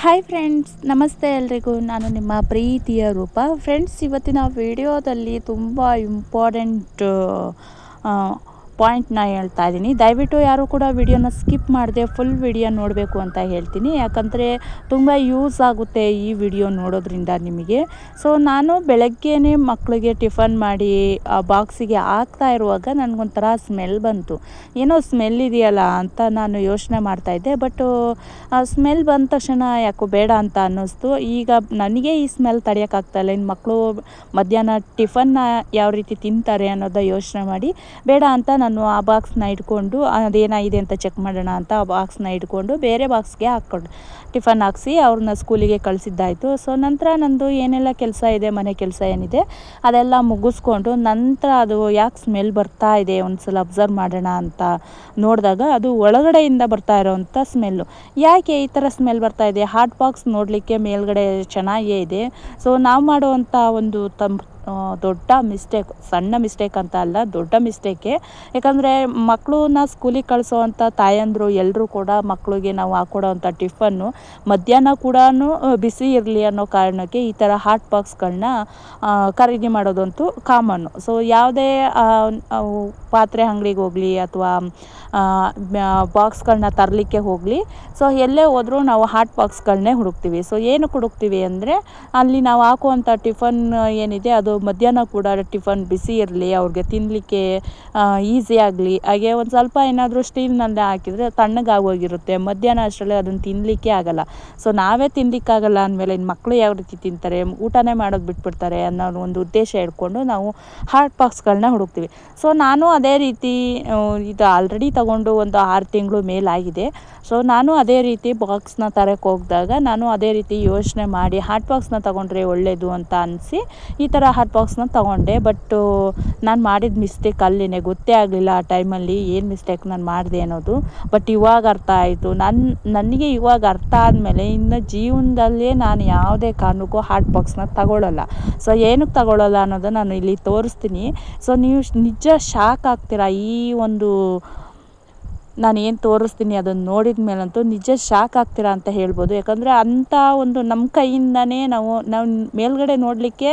Hi friends, ನಮಸ್ತೆ ಎಲ್ರಿಗೂ. ನಾನು ನಿಮ್ಮ ಪ್ರೀತಿಯ ರೂಪ. ಫ್ರೆಂಡ್ಸ್, ಇವತ್ತಿನ ವಿಡಿಯೋದಲ್ಲಿ ತುಂಬ ಇಂಪಾರ್ಟೆಂಟ್ ಪಾಯಿಂಟ್ನ ಹೇಳ್ತಾ ಇದ್ದೀನಿ. ದಯವಿಟ್ಟು ಯಾರು ಕೂಡ ವಿಡಿಯೋನ ಸ್ಕಿಪ್ ಮಾಡದೆ ಫುಲ್ ವಿಡಿಯೋ ನೋಡಬೇಕು ಅಂತ ಹೇಳ್ತೀನಿ. ಯಾಕಂದರೆ ತುಂಬ ಯೂಸ್ ಆಗುತ್ತೆ ಈ ವಿಡಿಯೋ ನೋಡೋದ್ರಿಂದ ನಿಮಗೆ. ಸೊ ನಾನು ಬೆಳಗ್ಗೆನೇ ಮಕ್ಕಳಿಗೆ ಟಿಫನ್ ಮಾಡಿ ಬಾಕ್ಸಿಗೆ ಹಾಕ್ತಾ ಇರುವಾಗ ನನಗೊಂಥರ ಸ್ಮೆಲ್ ಬಂತು. ಏನೋ ಸ್ಮೆಲ್ ಇದೆಯಲ್ಲ ಅಂತ ನಾನು ಯೋಚನೆ ಮಾಡ್ತಾಯಿದ್ದೆ. ಬಟ್ ಸ್ಮೆಲ್ ಬಂದ ತಕ್ಷಣ ಯಾಕೋ ಬೇಡ ಅಂತ ಅನ್ನಿಸ್ತು. ಈಗ ನನಗೆ ಈ ಸ್ಮೆಲ್ ತಡೆಯೋಕ್ಕಾಗ್ತಾಯಿಲ್ಲ. ಇನ್ನು ಮಕ್ಕಳು ಮಧ್ಯಾಹ್ನ ಟಿಫನ್ನ ಯಾವ ರೀತಿ ತಿಂತಾರೆ ಅನ್ನೋದ ಯೋಚನೆ ಮಾಡಿ ಬೇಡ ಅಂತ ನಾನು ಆ ಬಾಕ್ಸ್ನ ಇಟ್ಕೊಂಡು ಅದೇನಾಗಿದೆ ಅಂತ ಚೆಕ್ ಮಾಡೋಣ ಅಂತ ಆ ಬಾಕ್ಸ್ನ ಇಟ್ಕೊಂಡು ಬೇರೆ ಬಾಕ್ಸ್ಗೆ ಹಾಕ್ಕೊಂಡು ಟಿಫನ್ ಹಾಕ್ಸಿ ಅವ್ರನ್ನ ಸ್ಕೂಲಿಗೆ ಕಳಿಸಿದ್ದಾಯಿತು. ಸೊ ನಂತರ ನಂದು ಏನೆಲ್ಲ ಕೆಲಸ ಇದೆ, ಮನೆ ಕೆಲಸ ಏನಿದೆ ಅದೆಲ್ಲ ಮುಗಿಸ್ಕೊಂಡು ನಂತರ ಅದು ಯಾಕೆ ಸ್ಮೆಲ್ ಬರ್ತಾ ಇದೆ ಒಂದ್ಸಲ ಅಬ್ಸರ್ವ್ ಮಾಡೋಣ ಅಂತ ನೋಡಿದಾಗ ಅದು ಒಳಗಡೆಯಿಂದ ಬರ್ತಾ ಇರೋವಂಥ ಸ್ಮೆಲ್ಲು. ಯಾಕೆ ಈ ಥರ ಸ್ಮೆಲ್ ಬರ್ತಾ ಇದೆ? ಹಾಟ್ ಬಾಕ್ಸ್ ನೋಡಲಿಕ್ಕೆ ಮೇಲ್ಗಡೆ ಚೆನ್ನಾಗೇ ಇದೆ. ಸೊ ನಾವು ಮಾಡುವಂಥ ಒಂದು ದೊಡ್ಡ ಮಿಸ್ಟೇಕ್, ಸಣ್ಣ ಮಿಸ್ಟೇಕ್ ಅಂತ ಅಲ್ಲ, ದೊಡ್ಡ ಮಿಸ್ಟೇಕೆ. ಯಾಕಂದರೆ ಮಕ್ಕಳನ್ನ ಸ್ಕೂಲಿಗೆ ಕಳಿಸೋವಂಥ ತಾಯಂದರು ಎಲ್ಲರೂ ಕೂಡ ಮಕ್ಕಳಿಗೆ ನಾವು ಹಾಕ್ಕೊಡೋವಂಥ ಟಿಫನ್ನು ಮಧ್ಯಾಹ್ನ ಕೂಡ ಬಿಸಿ ಇರಲಿ ಅನ್ನೋ ಕಾರಣಕ್ಕೆ ಈ ಥರ ಹಾಟ್ ಬಾಕ್ಸ್ಗಳನ್ನ ಖರೀದಿ ಮಾಡೋದಂತೂ ಕಾಮನ್ನು. ಸೊ ಯಾವುದೇ ಪಾತ್ರೆ ಅಂಗಡಿಗೆ ಹೋಗಲಿ ಅಥವಾ ಬಾಕ್ಸ್ಗಳನ್ನ ತರಲಿಕ್ಕೆ ಹೋಗಲಿ, ಸೊ ಎಲ್ಲೇ ಹೋದರೂ ನಾವು ಹಾಟ್ ಬಾಕ್ಸ್ಗಳನ್ನೇ ಹುಡುಕ್ತೀವಿ. ಸೊ ಏನಕ್ಕೆ ಹುಡುಕ್ತೀವಿ ಅಂದರೆ ಅಲ್ಲಿ ನಾವು ಹಾಕುವಂಥ ಟಿಫನ್ ಏನಿದೆ ಅದು ಮಧ್ಯಾಹ್ನ ಕೂಡ ಟಿಫನ್ ಬಿಸಿ ಇರಲಿ, ಅವ್ರಿಗೆ ತಿನ್ನಲಿಕ್ಕೆ ಈಸಿ ಆಗಲಿ. ಹಾಗೆ ಒಂದು ಸ್ವಲ್ಪ ಏನಾದರೂ ಸ್ಟೀಲ್ನಲ್ಲೇ ಹಾಕಿದರೆ ತಣ್ಣಗಾಗೋಗಿರುತ್ತೆ. ಮಧ್ಯಾಹ್ನ ಅಷ್ಟರಲ್ಲೇ ಅದನ್ನು ತಿನ್ನಲಿಕ್ಕೆ ಆಗಲ್ಲ. ಸೊ ನಾವೇ ತಿನ್ನಲಿಕ್ಕಾಗಲ್ಲ ಅಂದಮೇಲೆ ಇನ್ನು ಮಕ್ಕಳು ಯಾವ ರೀತಿ ತಿಂತಾರೆ, ಊಟನೇ ಮಾಡೋದು ಬಿಟ್ಬಿಡ್ತಾರೆ ಅನ್ನೋ ಒಂದು ಉದ್ದೇಶ ಇಟ್ಕೊಂಡು ನಾವು ಹಾಟ್ ಬಾಕ್ಸ್ಗಳನ್ನ ಹುಡುಕ್ತೀವಿ. ಸೊ ನಾನು ಅದೇ ರೀತಿ ಇದು ಆಲ್ರೆಡಿ ತಗೊಂಡು ಒಂದು 6 ತಿಂಗಳು ಮೇಲಾಗಿದೆ. ಸೊ ನಾನು ಅದೇ ರೀತಿ ಬಾಕ್ಸ್ನ ತರಕ್ಕೆ ಹೋಗಿದಾಗ ನಾನು ಅದೇ ರೀತಿ ಯೋಚನೆ ಮಾಡಿ ಹಾಟ್ ಬಾಕ್ಸ್ನ ತೊಗೊಂಡ್ರೆ ಒಳ್ಳೆಯದು ಅಂತ ಅನಿಸಿ ಈ ಥರ ಹಾಟ್ ಬಾಕ್ಸ್ನ ತೊಗೊಂಡೆ. ಬಟ್ಟು ನಾನು ಮಾಡಿದ ಮಿಸ್ಟೇಕ್ ಅಲ್ಲಿನೇ ಗೊತ್ತೇ ಆಗಲಿಲ್ಲ ಆ ಟೈಮಲ್ಲಿ ಏನು ಮಿಸ್ಟೇಕ್ ನಾನು ಮಾಡಿದೆ ಅನ್ನೋದು. ಬಟ್ ಇವಾಗ ಅರ್ಥ ಆಯಿತು. ನನಗೆ ಇವಾಗ ಅರ್ಥ ಆದಮೇಲೆ ಇನ್ನು ಜೀವನದಲ್ಲೇ ನಾನು ಯಾವುದೇ ಕಾರಣಕ್ಕೂ ಹಾಟ್ ಬಾಕ್ಸ್ನ ತಗೊಳ್ಳಲ್ಲ. ಸೊ ಏನಕ್ಕೆ ತಗೊಳ್ಳಲ್ಲ ಅನ್ನೋದು ನಾನು ಇಲ್ಲಿ ತೋರಿಸ್ತೀನಿ. ಸೊ ನೀವು ನಿಜ ಶಾಕ್ ಆಗ್ತೀರಾ. ಈ ಒಂದು ನಾನು ಏನು ತೋರಿಸ್ತೀನಿ ಅದನ್ನು ನೋಡಿದ ಮೇಲಂತೂ ನಿಜ ಶಾಕ್ ಆಗ್ತೀರಾ ಅಂತ ಹೇಳ್ಬೋದು. ಯಾಕಂದರೆ ಅಂಥ ಒಂದು ನಮ್ಮ ಕೈಯಿಂದನೇ ನಾವು ಮೇಲ್ಗಡೆ ನೋಡಲಿಕ್ಕೆ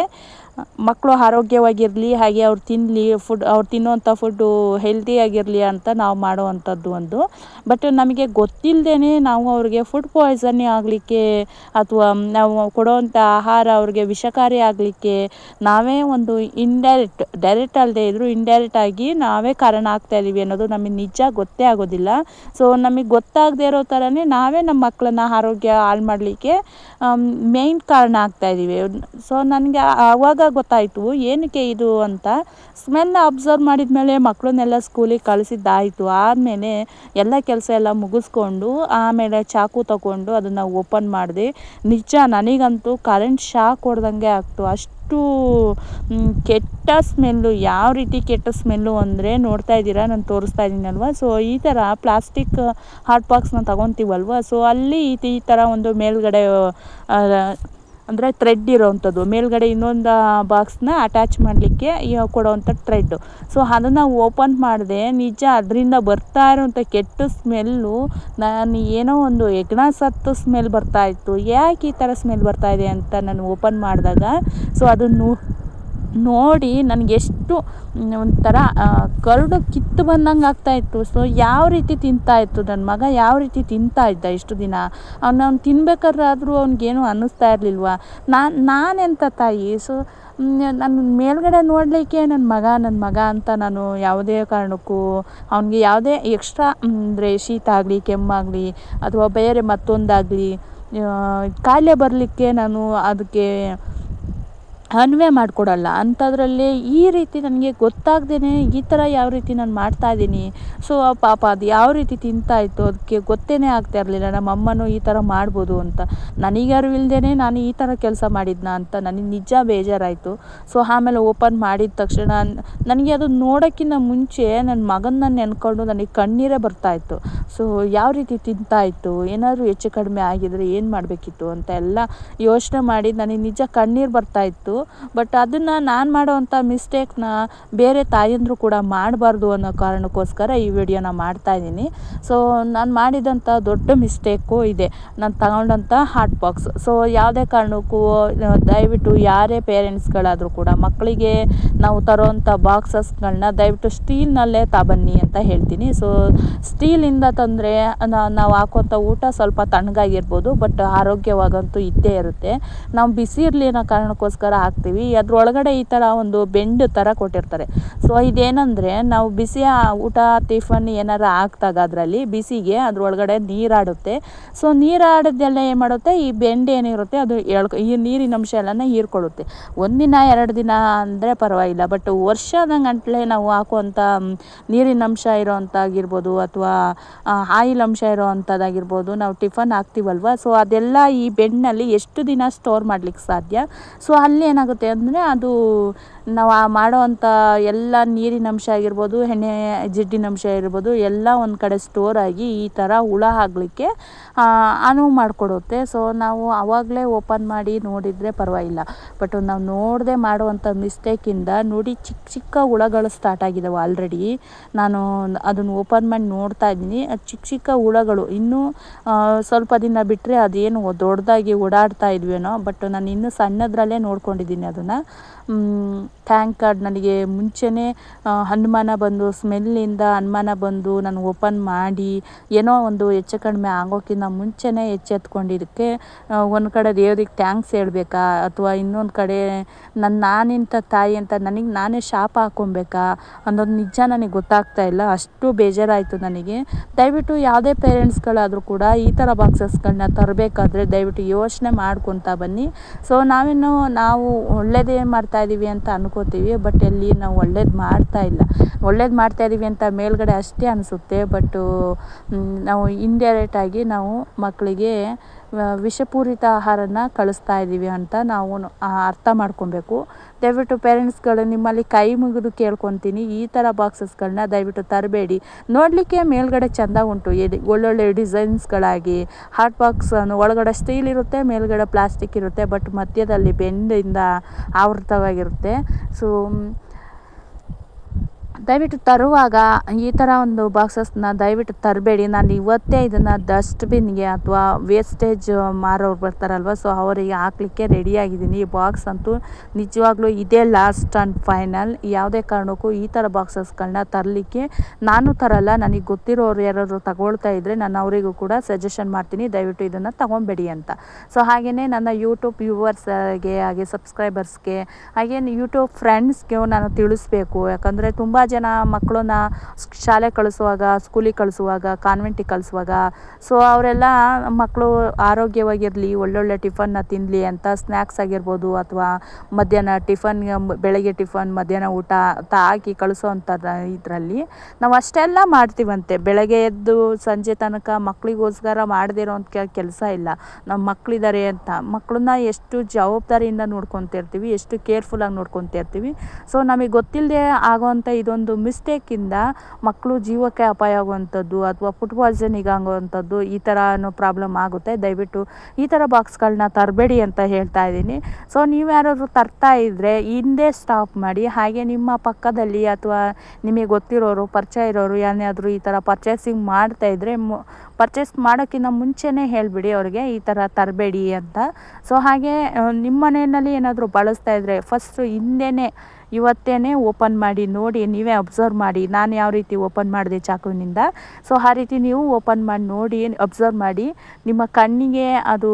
ಮಕ್ಕಳು ಆರೋಗ್ಯವಾಗಿರಲಿ, ಹಾಗೆ ಅವ್ರು ತಿನ್ನಲಿ, ಅವ್ರು ತಿನ್ನೋವಂಥ ಫುಡ್ಡು ಹೆಲ್ದಿಯಾಗಿರಲಿ ಅಂತ ನಾವು ಮಾಡೋವಂಥದ್ದು ಒಂದು. ಬಟ್ ನಮಗೆ ಗೊತ್ತಿಲ್ಲದೇ ನಾವು ಅವ್ರಿಗೆ ಫುಡ್ ಪಾಯ್ಸನ್ನೇ ಆಗಲಿಕ್ಕೆ ಅಥವಾ ನಾವು ಕೊಡೋವಂಥ ಆಹಾರ ಅವ್ರಿಗೆ ವಿಷಕಾರಿ ಆಗಲಿಕ್ಕೆ ನಾವೇ ಒಂದು ಡೈರೆಕ್ಟ್ ಅಲ್ಲದೆ ಇದ್ದರೂ ಇಂಡೈರೆಕ್ಟಾಗಿ ನಾವೇ ಕಾರಣ ಆಗ್ತಾಯಿದ್ದೀವಿ ಅನ್ನೋದು ನಮಗೆ ನಿಜ ಗೊತ್ತೇ ಆಗೋದಿಲ್ಲ. ಸೊ ನಮಗೆ ಗೊತ್ತಾಗದೇ ಇರೋ ಥರನೇ ನಾವೇ ನಮ್ಮ ಮಕ್ಕಳನ್ನ ಆರೋಗ್ಯ ಹಾಳು ಮಾಡಲಿಕ್ಕೆ ಮೇಯ್ನ್ ಕಾರಣ ಆಗ್ತಾಯಿದ್ದೀವಿ. ಸೊ ನನಗೆ ಆವಾಗ ಗೊತ್ತಾಯಿತು ಏನಕ್ಕೆ ಇದು ಅಂತ. ಸ್ಮೆಲ್ನ ಅಬ್ಸರ್ವ್ ಮಾಡಿದ ಮೇಲೆ ಮಕ್ಕಳನ್ನೆಲ್ಲ ಸ್ಕೂಲಿಗೆ ಕಳಿಸಿದ್ದಾಯಿತು. ಆದಮೇಲೆ ಎಲ್ಲ ಕೆಲಸ ಎಲ್ಲ ಮುಗಿಸ್ಕೊಂಡು ಆಮೇಲೆ ಚಾಕು ತಗೊಂಡು ಅದನ್ನು ಓಪನ್ ಮಾಡಿದೆ. ನಿಜ ನನಗಂತೂ ಕರೆಂಟ್ ಶಾಕ್ ಹೊಡೆದಂಗೆ ಆಗ್ತು. ಅಷ್ಟು ಕೆಟ್ಟ ಸ್ಮೆಲ್ಲು. ಯಾವ ರೀತಿ ಕೆಟ್ಟ ಸ್ಮೆಲ್ಲು ಅಂದರೆ ನೋಡ್ತಾ ಇದ್ದೀರಾ, ನಾನು ತೋರಿಸ್ತಾ ಇದ್ದೀನಲ್ವ. ಸೊ ಈ ಥರ ಪ್ಲಾಸ್ಟಿಕ್ ಹಾಟ್ ಬಾಕ್ಸ್ನ ತಗೊತೀವಲ್ವ, ಸೊ ಅಲ್ಲಿ ಈ ಥರ ಒಂದು ಮೇಲ್ಗಡೆ ಅಂದರೆ ಥ್ರೆಡ್ ಇರೋವಂಥದ್ದು, ಮೇಲ್ಗಡೆ ಇನ್ನೊಂದು ಬಾಕ್ಸ್ನ ಅಟ್ಯಾಚ್ ಮಾಡಲಿಕ್ಕೆ ಕೊಡೋವಂಥ ಥ್ರೆಡ್ಡು. ಸೊ ಅದನ್ನು ಓಪನ್ ಮಾಡಿದೆ. ನಿಜ ಅದರಿಂದ ಬರ್ತಾ ಇರೋವಂಥ ಕೆಟ್ಟ ಸ್ಮೆಲ್ಲು ನಾನು ಏನೋ ಒಂದು ಹೆಗ್ಣ ಸತ್ತು ಸ್ಮೆಲ್ ಬರ್ತಾಯಿತ್ತು. ಯಾಕೆ ಈ ಥರ ಸ್ಮೆಲ್ ಬರ್ತಾಯಿದೆ ಅಂತ ನಾನು ಓಪನ್ ಮಾಡಿದಾಗ ಸೊ ಅದನ್ನು ನೋಡಿ ನನಗೆಷ್ಟು ಒಂಥರ ಕರಡು ಕಿತ್ತು ಬಂದಂಗೆ ಆಗ್ತಾಯಿತ್ತು. ಸೊ ಯಾವ ರೀತಿ ತಿಂತಾಯಿತ್ತು ನನ್ನ ಮಗ, ಯಾವ ರೀತಿ ತಿಂತಾಯಿದ್ದ ಇಷ್ಟು ದಿನ. ಅವ್ನು ತಿನ್ಬೇಕಾದ್ರೆ ಆದರೂ ಅವ್ನಿಗೇನು ಅನ್ನಿಸ್ತಾ ಇರಲಿಲ್ವ. ನಾನೆಂಥ ತಾಯಿ. ಸೊ ನಾನು ಮೇಲ್ಗಡೆ ನೋಡಲಿಕ್ಕೆ ನನ್ನ ಮಗ ಅಂತ ನಾನು ಯಾವುದೇ ಕಾರಣಕ್ಕೂ ಅವನಿಗೆ ಯಾವುದೇ ಎಕ್ಸ್ಟ್ರಾ ಅಂದರೆ ಶೀತ ಆಗಲಿ, ಕೆಮ್ಮಾಗಲಿ ಅಥವಾ ಬೇರೆ ಮತ್ತೊಂದಾಗಲಿ ಕಾಯಿಲೆ ಬರಲಿಕ್ಕೆ ನಾನು ಅದಕ್ಕೆ ಅನ್ವಯ ಮಾಡಿಕೊಡಲ್ಲ. ಅಂಥದ್ರಲ್ಲಿ ಈ ರೀತಿ ನನಗೆ ಗೊತ್ತಾಗ್ದೇ ಈ ಥರ ಯಾವ ರೀತಿ ನಾನು ಮಾಡ್ತಾಯಿದ್ದೀನಿ. ಸೊ ಪಾಪ ಅದು ಯಾವ ರೀತಿ ತಿಂತಾಯಿತ್ತು ಅದಕ್ಕೆ ಗೊತ್ತೇ ಆಗ್ತಾ ಇರಲಿಲ್ಲ. ನಮ್ಮ ಅಮ್ಮನೂ ಈ ಥರ ಮಾಡ್ಬೋದು ಅಂತ. ನನಗೆ ಅರಿವಿಲ್ದೇ ನಾನು ಈ ಥರ ಕೆಲಸ ಮಾಡಿದ್ನ ಅಂತ ನನಗೆ ನಿಜ ಬೇಜಾರಾಯಿತು. ಸೊ ಆಮೇಲೆ ಓಪನ್ ಮಾಡಿದ ತಕ್ಷಣ ನನಗೆ ಅದು ನೋಡೋಕ್ಕಿಂತ ಮುಂಚೆ ನನ್ನ ಮಗನ್ನ ನೆನ್ಕೊಂಡು ನನಗೆ ಕಣ್ಣೀರೇ ಬರ್ತಾಯಿತ್ತು. ಸೊ ಯಾವ ರೀತಿ ತಿಂತಾಯಿತ್ತು, ಏನಾದರೂ ಹೆಚ್ಚು ಕಡಿಮೆ ಆಗಿದರೆ ಏನು ಮಾಡಬೇಕಿತ್ತು ಅಂತ ಎಲ್ಲ ಯೋಚನೆ ಮಾಡಿ ನನಗೆ ನಿಜ ಕಣ್ಣೀರು ಬರ್ತಾಯಿತ್ತು. ಬಟ್ ಅದನ್ನು ನಾನು ಮಾಡೋವಂಥ ಮಿಸ್ಟೇಕ್ನ ಬೇರೆ ತಾಯಂದರು ಕೂಡ ಮಾಡಬಾರ್ದು ಅನ್ನೋ ಕಾರಣಕ್ಕೋಸ್ಕರ ಈ ವಿಡಿಯೋನ ಮಾಡ್ತಾಯಿದ್ದೀನಿ. ಸೊ ನಾನು ಮಾಡಿದಂಥ ದೊಡ್ಡ ಮಿಸ್ಟೇಕು ಇದೆ, ನಾನು ತಗೊಂಡಂಥ ಹಾಟ್ ಬಾಕ್ಸ್. ಸೊ ಯಾವುದೇ ಕಾರಣಕ್ಕೂ ದಯವಿಟ್ಟು ಯಾರೇ ಪೇರೆಂಟ್ಸ್ಗಳಾದರೂ ಕೂಡ ಮಕ್ಕಳಿಗೆ ನಾವು ತರೋವಂಥ ಬಾಕ್ಸಸ್ಗಳನ್ನ ದಯವಿಟ್ಟು ಸ್ಟೀಲ್ನಲ್ಲೇ ತಬನ್ನಿ ಅಂತ ಹೇಳ್ತೀನಿ. ಸೊ ಸ್ಟೀಲಿಂದ ತಂದರೆ ನಾವು ಹಾಕುವಂಥ ಊಟ ಸ್ವಲ್ಪ ತಣ್ಣಗಾಗಿರ್ಬೋದು, ಬಟ್ ಆರೋಗ್ಯವಾಗಂತೂ ಇದ್ದೇ ಇರುತ್ತೆ. ನಾವು ಬಿಸಿ ಇರಲಿ ಅನ್ನೋ ಕಾರಣಕ್ಕೋಸ್ಕರ ಹಾಕ್ತೀವಿ. ಅದರೊಳಗಡೆ ಈ ಥರ ಒಂದು ಬೆಂಡ್ ಥರ ಕೊಟ್ಟಿರ್ತಾರೆ. ಸೊ ಇದೇನೆಂದರೆ ನಾವು ಬಿಸಿ ಊಟ ಟಿಫನ್ ಏನಾರು ಹಾಕ್ದಾಗ ಅದರಲ್ಲಿ ಬಿಸಿಗೆ ಅದ್ರೊಳಗಡೆ ನೀರಾಡುತ್ತೆ. ಸೊ ನೀರಾಡೋದೆಲ್ಲ ಏನು ಮಾಡುತ್ತೆ, ಈ ಬೆಂಡ್ ಏನಿರುತ್ತೆ ಅದು ಈ ನೀರಿನ ಅಂಶ ಎಲ್ಲನ ಹೀರ್ಕೊಳ್ಳುತ್ತೆ. ಒಂದಿನ 2 ದಿನ ಅಂದರೆ ಪರವಾಗಿಲ್ಲ, ಬಟ್ ವರ್ಷದಂಗಂಟ್ಲೆ ನಾವು ಹಾಕುವಂಥ ನೀರಿನ ಅಂಶ ಇರೋವಂಥಾಗಿರ್ಬೋದು ಅಥವಾ ಆಯಿಲ್ ಅಂಶ ಇರೋವಂಥದ್ದಾಗಿರ್ಬೋದು, ನಾವು ಟಿಫನ್ ಹಾಕ್ತೀವಲ್ವ, ಸೊ ಅದೆಲ್ಲ ಈ ಬೆಂಡ್ನಲ್ಲಿ ಎಷ್ಟು ದಿನ ಸ್ಟೋರ್ ಮಾಡ್ಲಿಕ್ಕೆ ಸಾಧ್ಯ. ಸೊ ಅಲ್ಲಿ ಏನಾಗುತ್ತೆ ಅಂದರೆ ಅದು ನಾವು ಮಾಡೋವಂಥ ಎಲ್ಲ ನೀರಿನ ಅಂಶ ಆಗಿರ್ಬೋದು, ಎಣ್ಣೆ ಜಿಡ್ಡಿನ ಅಂಶ ಇರ್ಬೋದು, ಎಲ್ಲ ಒಂದು ಕಡೆ ಸ್ಟೋರ್ ಆಗಿ ಈ ಥರ ಹುಳ ಆಗಲಿಕ್ಕೆ ಅನುವು ಮಾಡಿಕೊಡುತ್ತೆ. ಸೊ ನಾವು ಆವಾಗಲೇ ಓಪನ್ ಮಾಡಿ ನೋಡಿದರೆ ಪರವಾಗಿಲ್ಲ, ಬಟ್ ನಾವು ನೋಡದೆ ಮಾಡುವಂಥ ಮಿಸ್ಟೇಕಿಂದ ನೋಡಿ ಚಿಕ್ಕ ಚಿಕ್ಕ ಹುಳಗಳು ಸ್ಟಾರ್ಟ್ ಆಗಿದ್ದಾವೆ ಆಲ್ರೆಡಿ. ನಾನು ಅದನ್ನು ಓಪನ್ ಮಾಡಿ ನೋಡ್ತಾ ಇದ್ದೀನಿ, ಚಿಕ್ಕ ಚಿಕ್ಕ ಹುಳಗಳು. ಇನ್ನೂ ಸ್ವಲ್ಪ ದಿನ ಬಿಟ್ಟರೆ ಅದೇನು ದೊಡ್ಡದಾಗಿ ಓಡಾಡ್ತಾ ಇದ್ವೇನೋ, ಬಟ್ ನಾನು ಇನ್ನೂ ಸಣ್ಣದ್ರಲ್ಲೇ ನೋಡ್ಕೊಂಡಿದ್ದೀನಿ ಅದನ್ನು. ಥ್ಯಾಂಕ್ ಗಾಡ್ ನನಗೆ ಮುಂಚೆನೇ ಅನುಮಾನ ಬಂದು, ಸ್ಮೆಲ್ಲಿಂದ ಅನುಮಾನ ಬಂದು ನಾನು ಓಪನ್ ಮಾಡಿ ಏನೋ ಒಂದು ಹೆಚ್ಚು ಕಡಿಮೆ ಆಗೋಕ್ಕಿಂತ ಮುಂಚೆನೇ ಎಚ್ಚೆತ್ಕೊಂಡಿದ್ದಕ್ಕೆ ಒಂದು ಕಡೆ ದೇವ್ರಿಗೆ ಥ್ಯಾಂಕ್ಸ್ ಹೇಳಬೇಕಾ ಅಥವಾ ಇನ್ನೊಂದು ಕಡೆ ನಾನಿಂಥ ತಾಯಿ ಅಂತ ನನಗೆ ನಾನೇ ಶಾಪ ಹಾಕ್ಕೊಬೇಕಾ ಅನ್ನೋದು ನಿಜ ನನಗೆ ಗೊತ್ತಾಗ್ತಾ ಇಲ್ಲ. ಅಷ್ಟು ಬೇಜಾರಾಯಿತು ನನಗೆ. ದಯವಿಟ್ಟು ಯಾವುದೇ ಪೇರೆಂಟ್ಸ್ಗಳಾದರೂ ಕೂಡ ಈ ಥರ ಬಾಕ್ಸಸ್ಗಳನ್ನ ತರಬೇಕಾದ್ರೆ ದಯವಿಟ್ಟು ಯೋಚನೆ ಮಾಡ್ಕೊತಾ ಬನ್ನಿ. ಸೊ ನಾವು ಒಳ್ಳೇದೇ ಮಾಡ್ತಾಯಿದ್ದೀವಿ ಅಂತ ಅನ್ಕೋತೀವಿ, ಬಟ್ ಅಲ್ಲಿ ನಾವು ಒಳ್ಳೇದು ಮಾಡ್ತಾಯಿದ್ದೀವಿ ಅಂತ ಮೇಲ್ಗಡೆ ಅಷ್ಟೇ ಅನಿಸುತ್ತೆ. ಬಟ್ಟು ನಾವು ಇಂಡೈರೆಕ್ಟಾಗಿ ನಾವು ಮಕ್ಕಳಿಗೆ ವಿಷಪೂರಿತ ಆಹಾರನ ಕಳಿಸ್ತಾ ಇದ್ದೀವಿ ಅಂತ ನಾವು ಅರ್ಥ ಮಾಡ್ಕೊಬೇಕು. ದಯವಿಟ್ಟು ಪೇರೆಂಟ್ಸ್ಗಳು ನಿಮ್ಮಲ್ಲಿ ಕೈ ಮುಗಿದು ಕೇಳ್ಕೊತೀನಿ, ಈ ಥರ ಬಾಕ್ಸಸ್ಗಳನ್ನ ದಯವಿಟ್ಟು ತರಬೇಡಿ. ನೋಡಲಿಕ್ಕೆ ಮೇಲ್ಗಡೆ ಚೆಂದ ಉಂಟು, ಒಳ್ಳೊಳ್ಳೆ ಡಿಸೈನ್ಸ್ಗಳಾಗಿ ಹಾಟ್ ಬಾಕ್ಸ್ ಒಳಗಡೆ ಸ್ಟೀಲ್ ಇರುತ್ತೆ, ಮೇಲ್ಗಡೆ ಪ್ಲಾಸ್ಟಿಕ್ ಇರುತ್ತೆ, ಬಟ್ ಮಧ್ಯದಲ್ಲಿ ಬೆಂಡಿಂದ ಆವೃತವಾಗಿರುತ್ತೆ. ಸೊ ದಯವಿಟ್ಟು ತರುವಾಗ ಈ ಥರ ಒಂದು ಬಾಕ್ಸಸ್ನ ದಯವಿಟ್ಟು ತರಬೇಡಿ. ನಾನು ಇವತ್ತೇ ಇದನ್ನು ಡಸ್ಟ್ಬಿನ್ಗೆ ಅಥವಾ ವೇಸ್ಟೇಜ್ ಮಾರೋರು ಬರ್ತಾರಲ್ವ, ಸೊ ಅವರಿಗೆ ಹಾಕ್ಲಿಕ್ಕೆ ರೆಡಿಯಾಗಿದ್ದೀನಿ. ಈ ಬಾಕ್ಸ್ ಅಂತೂ ನಿಜವಾಗ್ಲೂ ಇದೇ ಲಾಸ್ಟ್ ಆ್ಯಂಡ್ ಫೈನಲ್. ಯಾವುದೇ ಕಾರಣಕ್ಕೂ ಈ ಥರ ಬಾಕ್ಸಸ್ಗಳನ್ನ ತರಲಿಕ್ಕೆ ನಾನು ತರಲ್ಲ. ನನಗೆ ಗೊತ್ತಿರೋರು ಯಾರಾದ್ರು ತಗೊಳ್ತಾ ಇದ್ದರೆ ನಾನು ಅವರಿಗೂ ಕೂಡ ಸಜೆಷನ್ ಮಾಡ್ತೀನಿ, ದಯವಿಟ್ಟು ಇದನ್ನು ತಗೊಬೇಡಿ ಅಂತ. ಸೊ ಹಾಗೆಯೇ ನನ್ನ ಯೂಟ್ಯೂಬ್ ವ್ಯೂವರ್ಸ್ಗೆ, ಹಾಗೆ ಸಬ್ಸ್ಕ್ರೈಬರ್ಸ್ಗೆ, ಹಾಗೆ ಯೂಟ್ಯೂಬ್ ಫ್ರೆಂಡ್ಸ್ಗೆ ನಾನು ತಿಳಿಸ್ಬೇಕು. ಯಾಕಂದರೆ ತುಂಬ ಜನ ಮಕ್ಕಳನ್ನ ಶಾಲೆ ಕಳಿಸುವಾಗ, ಸ್ಕೂಲಿಗೆ ಕಳಿಸುವಾಗ, ಕಾನ್ವೆಂಟಿಗೆ ಕಳಿಸುವಾಗ, ಸೊ ಅವರೆಲ್ಲ ಮಕ್ಕಳು ಆರೋಗ್ಯವಾಗಿರಲಿ, ಒಳ್ಳೊಳ್ಳೆ ಟಿಫನ್ನ ತಿನ್ನಲಿ ಅಂತ ಸ್ನ್ಯಾಕ್ಸ್ ಆಗಿರ್ಬೋದು ಅಥವಾ ಮಧ್ಯಾಹ್ನ ಟಿಫನ್, ಬೆಳಗ್ಗೆ ಟಿಫನ್, ಮಧ್ಯಾಹ್ನ ಊಟ ಅಂತ ಹಾಕಿ ಕಳಿಸೋವಂಥದ್ದು ಇದರಲ್ಲಿ ನಾವು ಅಷ್ಟೆಲ್ಲ ಮಾಡ್ತೀವಂತೆ. ಬೆಳಗ್ಗೆ ಎದ್ದು ಸಂಜೆ ತನಕ ಮಕ್ಕಳಿಗೋಸ್ಕರ ಮಾಡದಿರೋಂಥ ಕೆಲಸ ಇಲ್ಲ. ನಮ್ಮ ಮಕ್ಕಳಿದ್ದಾರೆ ಅಂತ ಮಕ್ಕಳನ್ನ ಎಷ್ಟು ಜವಾಬ್ದಾರಿಯಿಂದ ನೋಡ್ಕೊತಿರ್ತೀವಿ, ಎಷ್ಟು ಕೇರ್ಫುಲ್ಲಾಗಿ ನೋಡ್ಕೊತಿರ್ತೀವಿ. ಸೊ ನಮಗೆ ಗೊತ್ತಿಲ್ಲದೆ ಆಗೋವಂಥ ಇದೊಂದು ಮಿಸ್ಟೇಕಿಂದ ಮಕ್ಕಳು ಜೀವಕ್ಕೆ ಅಪಾಯ ಆಗುವಂಥದ್ದು ಅಥವಾ ಫುಡ್ ಪಾಯ್ಸನಿಂಗ್ ಆಗುವಂಥದ್ದು ಈ ಥರ ಪ್ರಾಬ್ಲಮ್ ಆಗುತ್ತೆ. ದಯವಿಟ್ಟು ಈ ಥರ ಬಾಕ್ಸ್ಗಳನ್ನ ತರಬೇಡಿ ಅಂತ ಹೇಳ್ತಾ ಇದ್ದೀನಿ. ಸೊ ನೀವು ಯಾರಾದರೂ ತರ್ತಾ ಇದ್ದರೆ ಹಿಂದೆ ಸ್ಟಾಪ್ ಮಾಡಿ. ಹಾಗೆ ನಿಮ್ಮ ಪಕ್ಕದಲ್ಲಿ ಅಥವಾ ನಿಮಗೆ ಗೊತ್ತಿರೋರು, ಪರಿಚಯ ಇರೋರು ಏನಾದರೂ ಈ ಥರ ಪರ್ಚೇಸಿಂಗ್ ಮಾಡ್ತಾಯಿದ್ರೆ ಪರ್ಚೇಸ್ ಮಾಡೋಕ್ಕಿಂತ ಮುಂಚೆನೇ ಹೇಳಿಬಿಡಿ ಅವ್ರಿಗೆ ಈ ಥರ ತರಬೇಡಿ ಅಂತ. ಸೊ ಹಾಗೆ ನಿಮ್ಮ ಮನೆಯಲ್ಲಿ ಏನಾದರೂ ಬಳಸ್ತಾ ಇದ್ದರೆ ಫಸ್ಟು ಹಿಂದೆನೇ ಇವತ್ತೇ ಓಪನ್ ಮಾಡಿ ನೋಡಿ, ನೀವೇ ಅಬ್ಸರ್ವ್ ಮಾಡಿ ನಾನು ಯಾವ ರೀತಿ ಓಪನ್ ಮಾಡಿದೆ ಚಾಕುವಿನಿಂದ. ಸೊ ಆ ರೀತಿ ನೀವು ಓಪನ್ ಮಾಡಿ ನೋಡಿ, ಅಬ್ಸರ್ವ್ ಮಾಡಿ, ನಿಮ್ಮ ಕಣ್ಣಿಗೆ ಅದು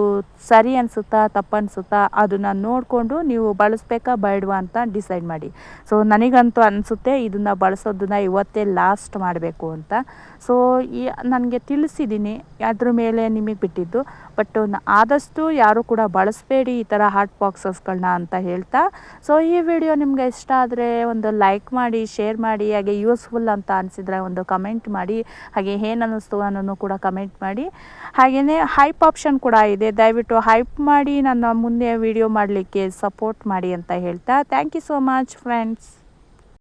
ಸರಿ ಅನಿಸುತ್ತಾ ತಪ್ಪು ಅನಿಸುತ್ತಾ ಅದನ್ನು ನೋಡಿಕೊಂಡು ನೀವು ಬಳಸಬೇಕಾ ಬೇಡವಾ ಅಂತ ಡಿಸೈಡ್ ಮಾಡಿ. ಸೊ ನನಗಂತೂ ಅನಿಸುತ್ತೆ ಇದನ್ನು ಬಳಸೋದನ್ನ ಇವತ್ತೇ ಲಾಸ್ಟ್ ಮಾಡಬೇಕು ಅಂತ. ಸೊ ನನಗೆ ತಿಳಿಸಿದ್ದೀನಿ, ಅದ್ರ ಮೇಲೆ ನಿಮಗೆ ಬಿಟ್ಟಿದ್ದು. ಬಟ್ ಆದಷ್ಟು ಯಾರು ಕೂಡ ಬಳಸಬೇಡಿ ಈ ಥರ ಹಾಟ್ ಬಾಕ್ಸಸ್ಗಳನ್ನ ಅಂತ ಹೇಳ್ತಾ, ಸೊ ಈ ವಿಡಿಯೋ ನಿಮಗೆ ಇಷ್ಟ ಆದರೆ ಒಂದು ಲೈಕ್ ಮಾಡಿ, ಶೇರ್ ಮಾಡಿ, ಹಾಗೆ ಯೂಸ್ಫುಲ್ ಅಂತ ಅನಿಸಿದರೆ ಒಂದು ಕಮೆಂಟ್ ಮಾಡಿ, ಹಾಗೆ ಏನು ಅನ್ನಿಸ್ತು ಅನ್ನೋದು ಕೂಡ ಕಮೆಂಟ್ ಮಾಡಿ. ಹಾಗೆಯೇ ಹೈಪ್ ಆಪ್ಷನ್ ಕೂಡ ಇದೆ, ದಯವಿಟ್ಟು ಹೈಪ್ ಮಾಡಿ ನನ್ನ ಮುಂದೆ ವಿಡಿಯೋ ಮಾಡಲಿಕ್ಕೆ ಸಪೋರ್ಟ್ ಮಾಡಿ ಅಂತ ಹೇಳ್ತಾ, thank you so much friends.